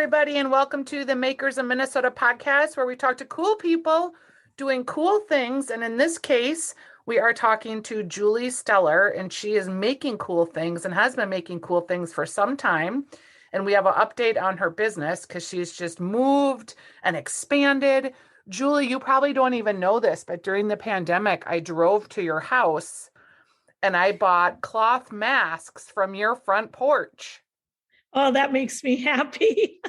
everybody, and welcome to the Makers of Minnesota podcast, where we talk to cool people doing cool things. And in this case, we are talking to Julie Steller, and she is making cool things and has been making cool things for some time. And we have an update on her business because she's just moved and expanded. Julie, you probably don't even know this, but during the pandemic, I drove to your house and I bought cloth masks from your front porch. Oh, that makes me happy.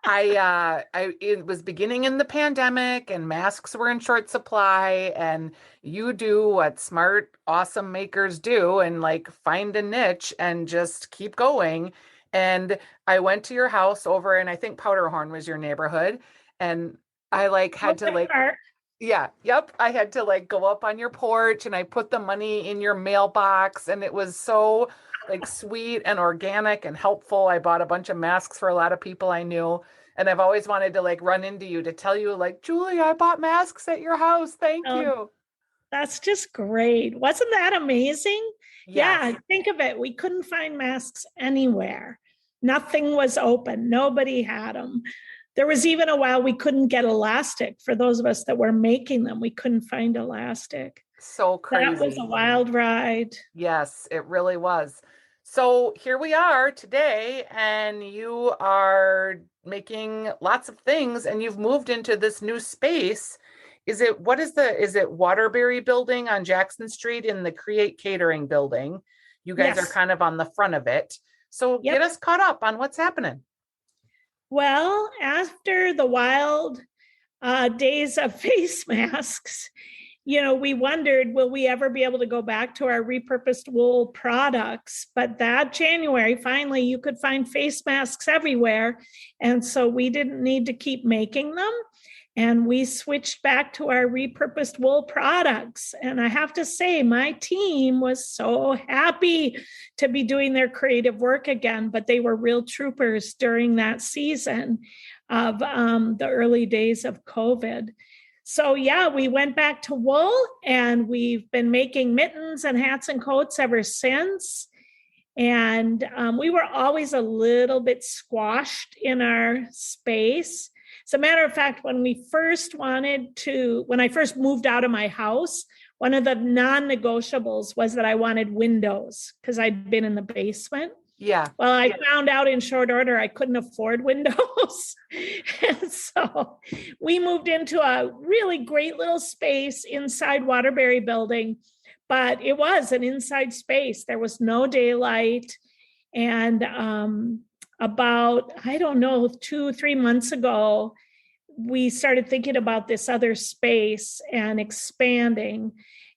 It was beginning in the pandemic and masks were in short supply, and you do what smart, awesome makers do and like find a niche and just keep going. And I went to your house over, and I think Powderhorn was your neighborhood. And I like had to like, yeah, yep. I had to like go up on your porch and I put the money in your mailbox, and it was so like sweet and organic and helpful. I bought a bunch of masks for a lot of people I knew. And I've always wanted to like run into you to tell you like, Julie, I bought masks at your house. Thank Oh, you. that's just great. Wasn't that amazing? Yes. Yeah, think of it. We couldn't find masks anywhere. Nothing was open. Nobody had them. There was even a while we couldn't get elastic for those of us that were making them. We couldn't find elastic. So That was crazy. a wild ride. Yes, it really was. So here we are today, and you are making lots of things, and you've moved into this new space. Is it Waterbury building on Jackson Street in the Create Catering building? You guys are Yes. kind of on the front of it. So get Yep. us caught up on what's happening. Well, after the wild days of face masks, we wondered, will we ever be able to go back to our repurposed wool products? But that January, finally, you could find face masks everywhere. And so we didn't need to keep making them. And we switched back to our repurposed wool products. And I have to say, my team was so happy to be doing their creative work again, but they were real troopers during that season of the early days of COVID. So yeah, we went back to wool, and we've been making mittens and hats and coats ever since. And we were always a little bit squashed in our space. As a matter of fact, when I first moved out of my house, one of the non-negotiables was that I wanted windows because I'd been in the basement. Yeah. Well, I found out in short order I couldn't afford windows. And so we moved into a really great little space inside Waterbury building, but it was an inside space. There was no daylight. And about, I don't know, 2-3 months ago, we started thinking about this other space and expanding.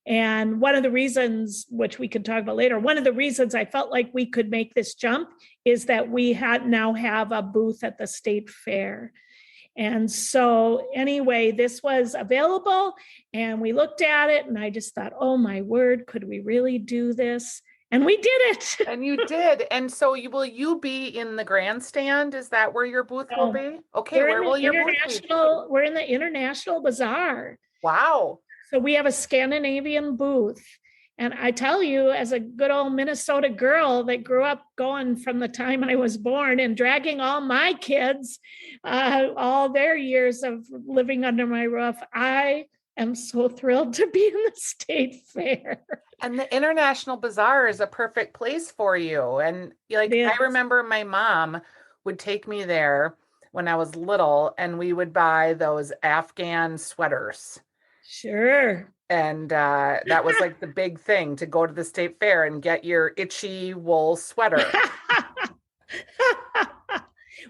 And one of the reasons, which we could talk about later, one of the reasons I felt like we could make this jump is that we now have a booth at the state fair. And so anyway, this was available and we looked at it and I just thought, oh my word, could we really do this? And we did it. And you did. And so will you be in the grandstand? Is that where your booth will be? Okay, where will your booth be? We're in the International Bazaar. Wow. So we have a Scandinavian booth. And I tell you, as a good old Minnesota girl that grew up going from the time I was born and dragging all my kids, all their years of living under my roof, I am so thrilled to be in the state fair. And the International Bazaar is a perfect place for you. And like, I remember my mom would take me there when I was little, and we would buy those Afghan sweaters. Sure. And that was like the big thing, to go to the state fair and get your itchy wool sweater.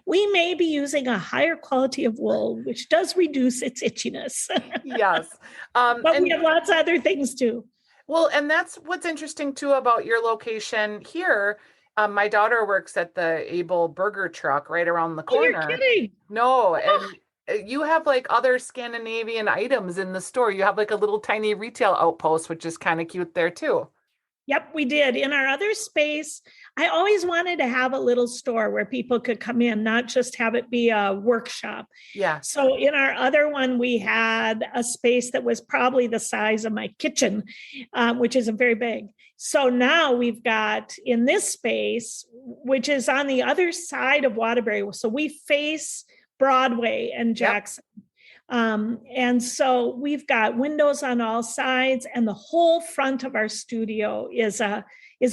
We may be using a higher quality of wool, which does reduce its itchiness. Yes. But we have lots of other things too. Well, and that's what's interesting too about your location here. My daughter works at the Able Burger Truck right around the corner. Oh, you're kidding. No, and you have like other Scandinavian items in the store. You have like a little tiny retail outpost, which is kind of cute there too. Yep, we did. In our other space, I always wanted to have a little store where people could come in, not just have it be a workshop. Yeah. So in our other one, we had a space that was probably the size of my kitchen, which isn't very big. So now we've got in this space, which is on the other side of Waterbury. So we face Broadway and Yep. Jackson. And so we've got windows on all sides, and the whole front of our studio is a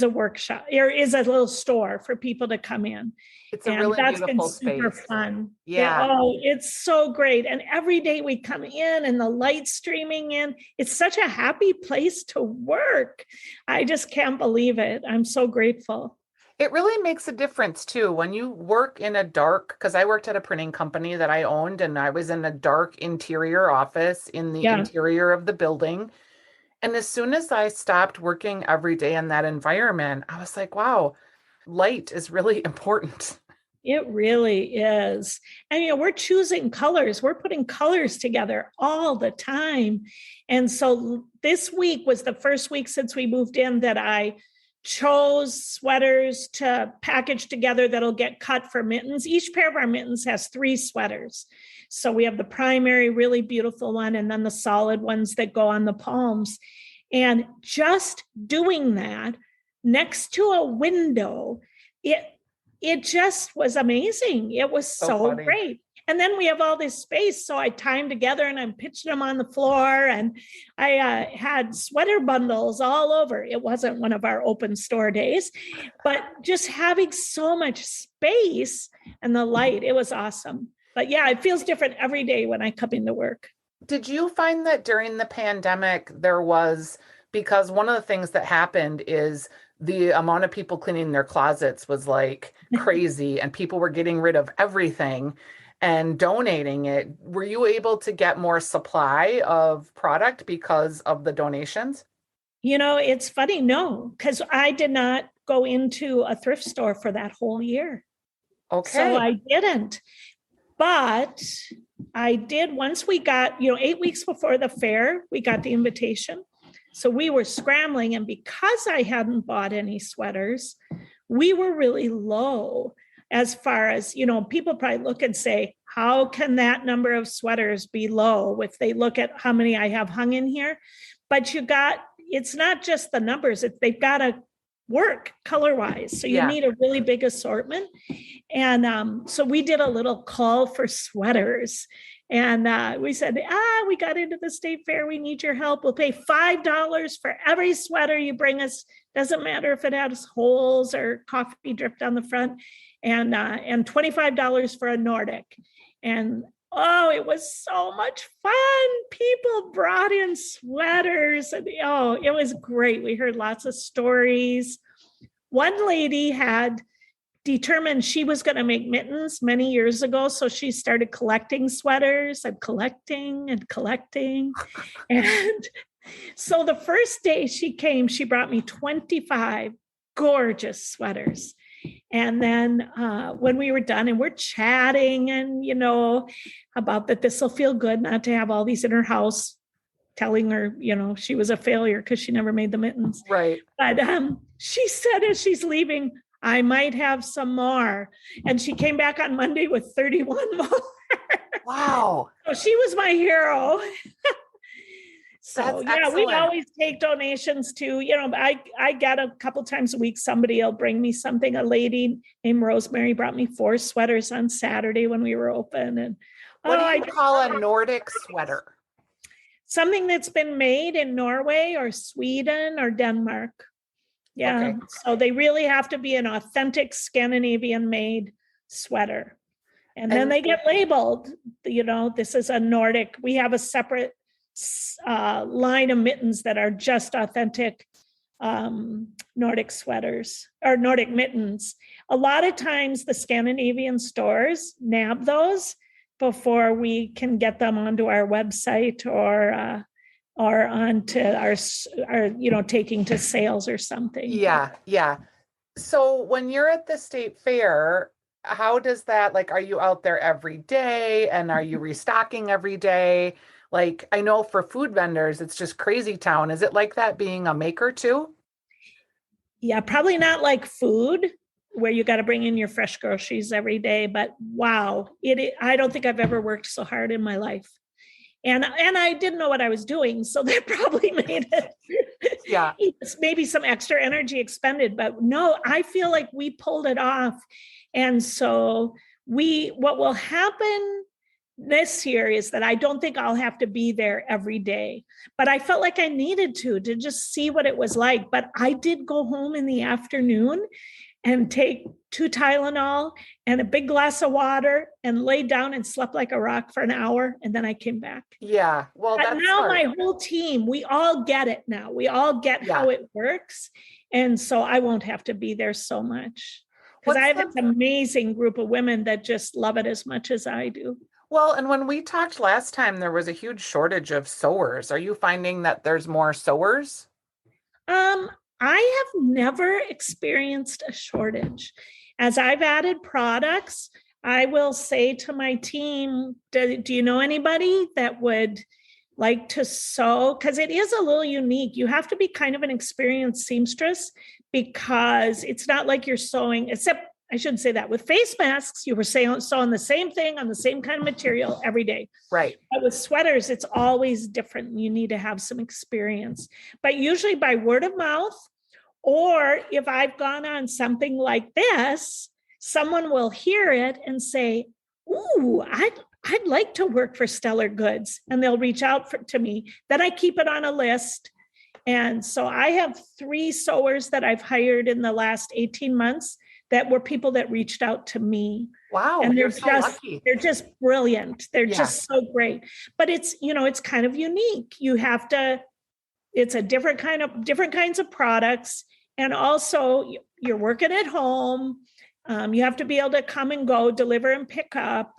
workshop or is a little store for people to come in. It's a And really that's been beautiful super space. fun. Yeah. It's so great. And every day we come in and the light streaming in, it's such a happy place to work. I just can't believe it. I'm so grateful. It really makes a difference too when you work in a dark, because I worked at a printing company that I owned and I was in a dark interior office in the Yeah. interior of the building. And as soon as I stopped working every day in that environment, I was like, wow, light is really important. It really is. And, we're choosing colors, we're putting colors together all the time. And so this week was the first week since we moved in that I chose sweaters to package together that'll get cut for mittens. Each pair of our mittens has 3 sweaters. So we have the primary, really beautiful one, and then the solid ones that go on the palms. And just doing that next to a window, it just was amazing. It was So so funny. great. And then we have all this space. So I timed together and I'm pitching them on the floor. And I had sweater bundles all over. It wasn't one of our open store days, but just having so much space and the light, it was awesome. But yeah, it feels different every day when I come into work. Did you find that during the pandemic there was, because one of the things that happened is the amount of people cleaning their closets was like crazy and people were getting rid of everything and donating it. Were you able to get more supply of product because of the donations? It's funny, no, because I did not go into a thrift store for that whole year. So Okay. I didn't. But I did once we got, 8 weeks before the fair, we got the invitation. So we were scrambling. And because I hadn't bought any sweaters, we were really low as far as, people probably look and say, how can that number of sweaters be low if they look at how many I have hung in here? But it's not just the numbers, they've got to work color wise. So you Yeah. need a really big assortment. And so we did a little call for sweaters. And we said, we got into the state fair. We need your help. We'll pay $5 for every sweater you bring us. Doesn't matter if it has holes or coffee dripped on the front. And $25 for a Nordic. And it was so much fun. People brought in sweaters. And it was great. We heard lots of stories. One lady had determined she was going to make mittens many years ago. So she started collecting sweaters and collecting and collecting. And so the first day she came, she brought me 25 gorgeous sweaters. And then when we were done and we're chatting and, about that this will feel good not to have all these in her house, telling her, she was a failure because she never made the mittens. Right. But she said as she's leaving, I might have some more. And she came back on Monday with 31 more. Wow. So she was my hero. So That's yeah, we excellent. always take donations too. I get a couple times a week, somebody will bring me something. A lady named Rosemary brought me 4 sweaters on Saturday when we were open. And What do you call a Nordic sweater? something that's been made in Norway or Sweden or Denmark. Yeah. Okay. So they really have to be an authentic Scandinavian made sweater. And then And they get labeled, this is a Nordic. We have a separate line of mittens that are just authentic Nordic sweaters or Nordic mittens. A lot of times the Scandinavian stores nab those before we can get them onto our website or onto our taking to sales or something. yeah, yeah. So when you're at the state fair, how does that, like, are you out there every day and are you restocking every day? Like, I know for food vendors, it's just crazy town. Is it like that being a maker too? Yeah, probably not like food where you got to bring in your fresh groceries every day, but wow, I don't think I've ever worked so hard in my life. And I didn't know what I was doing, so that probably made Yeah. it maybe some extra energy expended, but no, I feel like we pulled it off. And so what will happen this year is that I don't think I'll have to be there every day, but I felt like I needed to just see what it was like. But I did go home in the afternoon and take 2 Tylenol and a big glass of water and lay down and slept like a rock for an hour. And then I came back. Yeah. Well, But that's now smart. my whole team, we all get it now. We all get Yeah. how it works. And so I won't have to be there so much because I What's have the this amazing group of women that just love it as much as I do. Well, and when we talked last time, there was a huge shortage of sewers. Are you finding that there's more sewers? Um, I have never experienced a shortage. As I've added products, I will say to my team, do you know anybody that would like to sew? Because it is a little unique. You have to be kind of an experienced seamstress because it's not like you're sewing, except I shouldn't say that. With face masks, you were sewing the same thing on the same kind of material every day. Right. But with sweaters, it's always different. You need to have some experience. But usually by word of mouth, or if I've gone on something like this, someone will hear it and say, "Ooh, I'd like to work for Stellar Goods," and they'll reach out to me. Then I keep it on a list. And so I have 3 sewers that I've hired in the last 18 months that were people that reached out to me. Wow, And you're so lucky. they're just brilliant. They're Yeah. just so great. But it's kind of unique. It's a different kinds of products. And also you're working at home. You have to be able to come and go, deliver and pick up.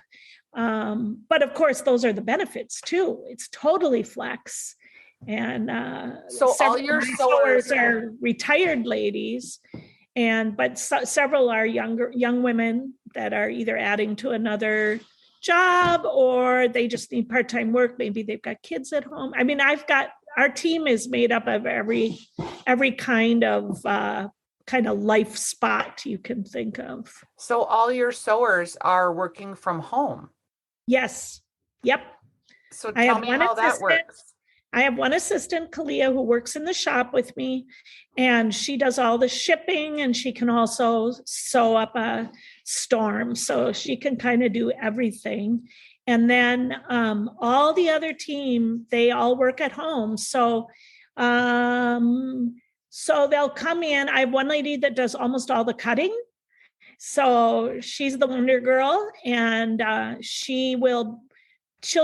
But of course, those are the benefits too. It's totally flex. And So all several of your my sewers sewers are retired ladies, but several are young women that are either adding to another job or they just need part-time work. Maybe they've got kids at home. I mean, our team is made up of every kind of life spot you can think of. so all your sewers are working from home. Yes. Yep. So I tell have me one how that assistant. works. I have one assistant, Kalia, who works in the shop with me, and she does all the shipping and she can also sew up a storm. So she can kind of do everything. And then all the other team, they all work at home. So they'll come in. I have one lady that does almost all the cutting. So she's the Wonder Girl, and she'll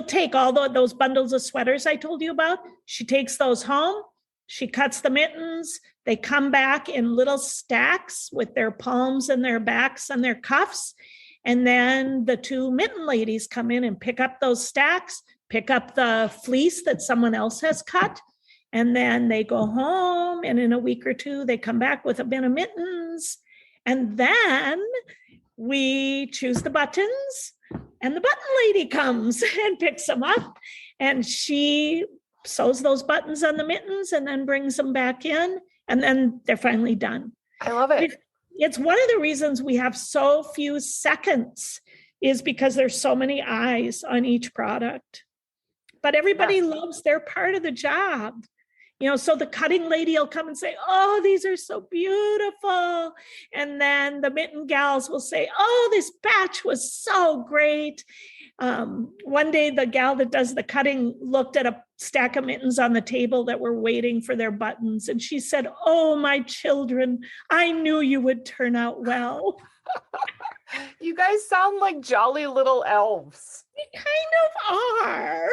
take all those bundles of sweaters I told you about. She takes those home. She cuts the mittens. They come back in little stacks with their palms and their backs and their cuffs. And then the 2 mitten ladies come in and pick up those stacks, pick up the fleece that someone else has cut. And then they go home. And in a week or 2, they come back with a bin of mittens. And then we choose the buttons, and the button lady comes and picks them up, and she sews those buttons on the mittens and then brings them back in, and then they're finally done. I love it. It's one of the reasons we have so few seconds is because there's so many eyes on each product. But everybody loves their part of the job. So the cutting lady will come and say, "Oh, these are so beautiful." And then the mitten gals will say, "Oh, this batch was so great." One day, the gal that does the cutting looked at a stack of mittens on the table that were waiting for their buttons. And she said, "Oh, my children, I knew you would turn out well." You guys sound like jolly little elves. We kind of are.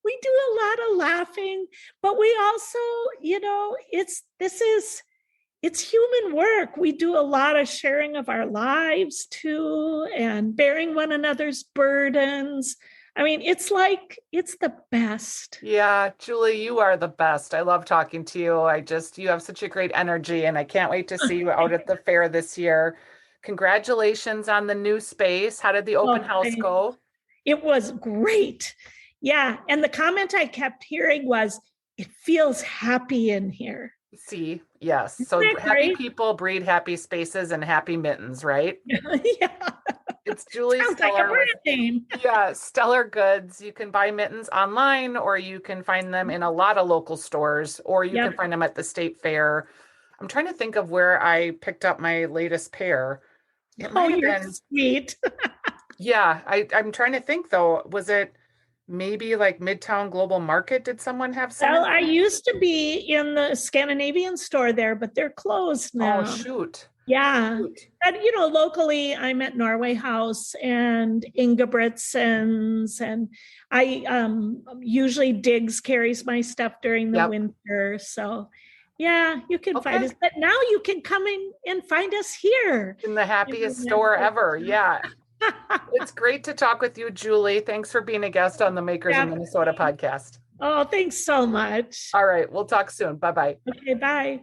We do a lot of laughing, but we also, it's human work. We do a lot of sharing of our lives too, and bearing one another's burdens. I mean, it's the best. Yeah, Julie, you are the best. I love talking to you. You have such a great energy, and I can't wait to see you out at the fair this year. Congratulations on the new space. How did the open house go? It was great. Yeah. And the comment I kept hearing was, "It feels happy in here." See, yes. Isn't So that happy great? people breed happy spaces and happy mittens, right? Yeah. It's Julie Sounds like a Stellar with, brand name. yeah, Stellar Goods. You can buy mittens online, or you can find them in a lot of local stores, or you can Yep. find them at the state fair. I'm trying to think of where I picked up my latest pair. It Oh, might have you're been, sweet. yeah, I'm trying to think though. Was it maybe like Midtown Global Market? Did someone have some Well, in I there? used to be in the Scandinavian store there, but they're closed Oh, now. shoot. Yeah. Shoot. And locally I'm at Norway House and Ingebrigtsen's, and I usually Diggs carries my stuff during the Yep. winter. So yeah, you can find Okay. us. But now you can come in and find us here In the in happiest store Minneapolis. ever. Yeah. It's great to talk with you, Julie. Thanks for being a guest on the Makers in Minnesota Definitely. podcast. Oh, thanks so much. All right. We'll talk soon. Bye bye. Okay, bye.